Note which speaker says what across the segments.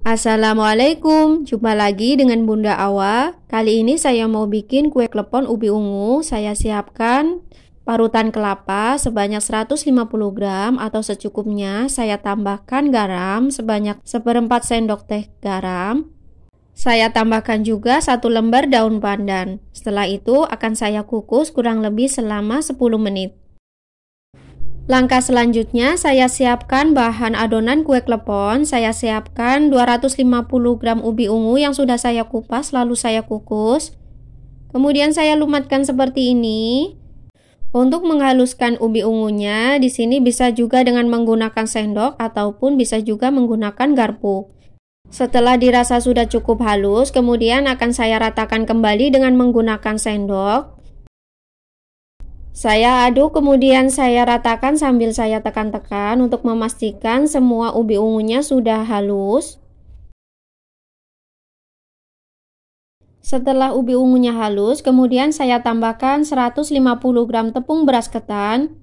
Speaker 1: Assalamualaikum, jumpa lagi dengan Bunda Awa. Kali ini saya mau bikin kue klepon ubi ungu. Saya siapkan parutan kelapa sebanyak 150 gram atau secukupnya. Saya tambahkan garam sebanyak 1/4 sendok teh garam. Saya tambahkan juga 1 lembar daun pandan. Setelah itu akan saya kukus kurang lebih selama 10 menit. Langkah selanjutnya saya siapkan bahan adonan kue klepon. Saya siapkan 250 gram ubi ungu yang sudah saya kupas lalu saya kukus. Kemudian saya lumatkan seperti ini. Untuk menghaluskan ubi ungunya, di sini bisa juga dengan menggunakan sendok ataupun bisa juga menggunakan garpu. Setelah dirasa sudah cukup halus, kemudian akan saya ratakan kembali dengan menggunakan sendok. Saya aduk kemudian saya ratakan sambil saya tekan-tekan untuk memastikan semua ubi ungunya sudah halus. Setelah ubi ungunya halus, kemudian saya tambahkan 150 gram tepung beras ketan.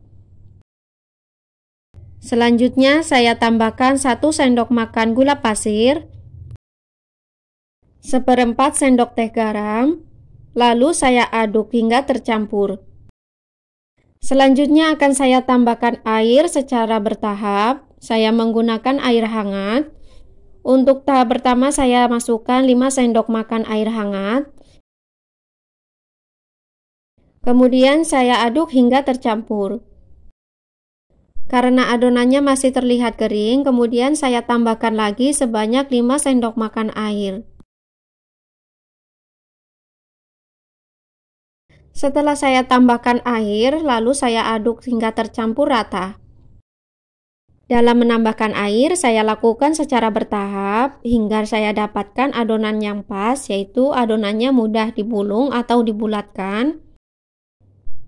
Speaker 1: Selanjutnya saya tambahkan 1 sendok makan gula pasir, 1/4 sendok teh garam, lalu saya aduk hingga tercampur. Selanjutnya akan saya tambahkan air secara bertahap. Saya menggunakan air hangat. Untuk tahap pertama saya masukkan 5 sendok makan air hangat. Kemudian saya aduk hingga tercampur. Karena adonannya masih terlihat kering, kemudian saya tambahkan lagi sebanyak 5 sendok makan air. Setelah saya tambahkan air, lalu saya aduk hingga tercampur rata. Dalam menambahkan air, saya lakukan secara bertahap hingga saya dapatkan adonan yang pas, yaitu adonannya mudah dibulung atau dibulatkan.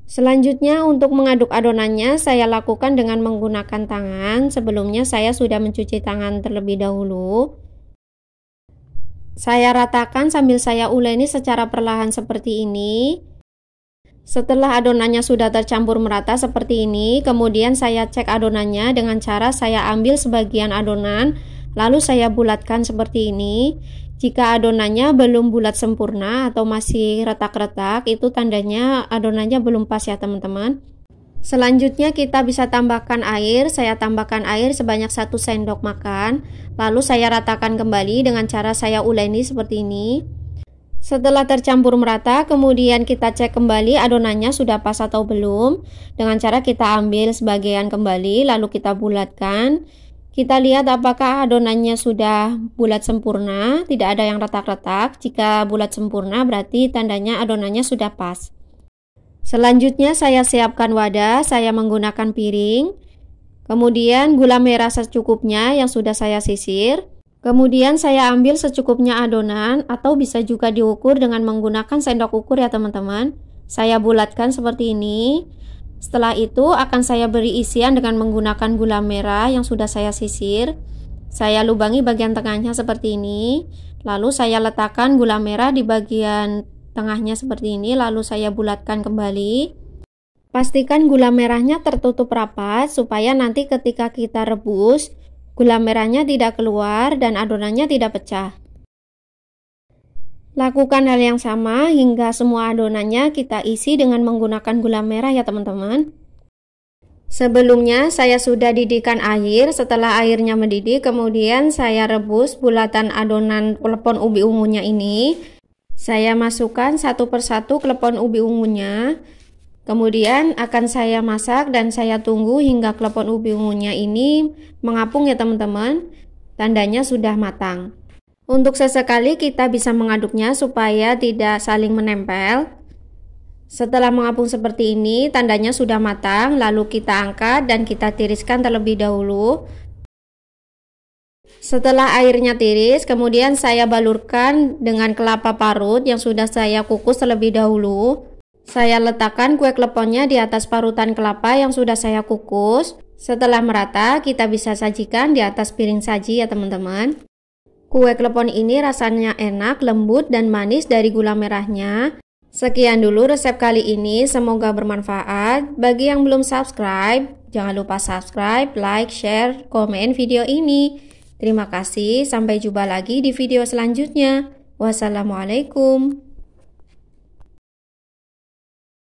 Speaker 1: Selanjutnya, untuk mengaduk adonannya, saya lakukan dengan menggunakan tangan. Sebelumnya, saya sudah mencuci tangan terlebih dahulu. Saya ratakan sambil saya uleni secara perlahan seperti ini. Setelah adonannya sudah tercampur merata seperti ini, kemudian saya cek adonannya dengan cara saya ambil sebagian adonan, lalu saya bulatkan seperti ini. Jika adonannya belum bulat sempurna atau masih retak-retak, itu tandanya adonannya belum pas ya teman-teman. Selanjutnya kita bisa tambahkan air. Saya tambahkan air sebanyak 1 sendok makan, lalu saya ratakan kembali dengan cara saya uleni seperti ini. Setelah tercampur merata, kemudian kita cek kembali adonannya sudah pas atau belum. Dengan cara kita ambil sebagian kembali, lalu kita bulatkan. Kita lihat apakah adonannya sudah bulat sempurna, tidak ada yang retak-retak. Jika bulat sempurna, berarti tandanya adonannya sudah pas. Selanjutnya saya siapkan wadah, saya menggunakan piring. Kemudian gula merah secukupnya yang sudah saya sisir. Kemudian saya ambil secukupnya adonan atau bisa juga diukur dengan menggunakan sendok ukur ya teman-teman. Saya bulatkan seperti ini. Setelah itu akan saya beri isian dengan menggunakan gula merah yang sudah saya sisir. Saya lubangi bagian tengahnya seperti ini. Lalu saya letakkan gula merah di bagian tengahnya seperti ini. Lalu saya bulatkan kembali. Pastikan gula merahnya tertutup rapat supaya nanti ketika kita rebus, gula merahnya tidak keluar dan adonannya tidak pecah. Lakukan hal yang sama hingga semua adonannya kita isi dengan menggunakan gula merah ya teman-teman. Sebelumnya saya sudah didihkan air. Setelah airnya mendidih, kemudian saya rebus bulatan adonan klepon ubi ungunya ini. Saya masukkan satu persatu klepon ubi ungunya. Kemudian akan saya masak dan saya tunggu hingga klepon ubi ungunya ini mengapung ya teman-teman. Tandanya sudah matang. Untuk sesekali kita bisa mengaduknya supaya tidak saling menempel. Setelah mengapung seperti ini, tandanya sudah matang. Lalu kita angkat dan kita tiriskan terlebih dahulu. Setelah airnya tiris, kemudian saya balurkan dengan kelapa parut yang sudah saya kukus terlebih dahulu. Saya letakkan kue kleponnya di atas parutan kelapa yang sudah saya kukus. Setelah merata, kita bisa sajikan di atas piring saji ya teman-teman. Kue klepon ini rasanya enak, lembut, dan manis dari gula merahnya. Sekian dulu resep kali ini, semoga bermanfaat. Bagi yang belum subscribe, jangan lupa subscribe, like, share, komen video ini. Terima kasih, sampai jumpa lagi di video selanjutnya. Wassalamualaikum.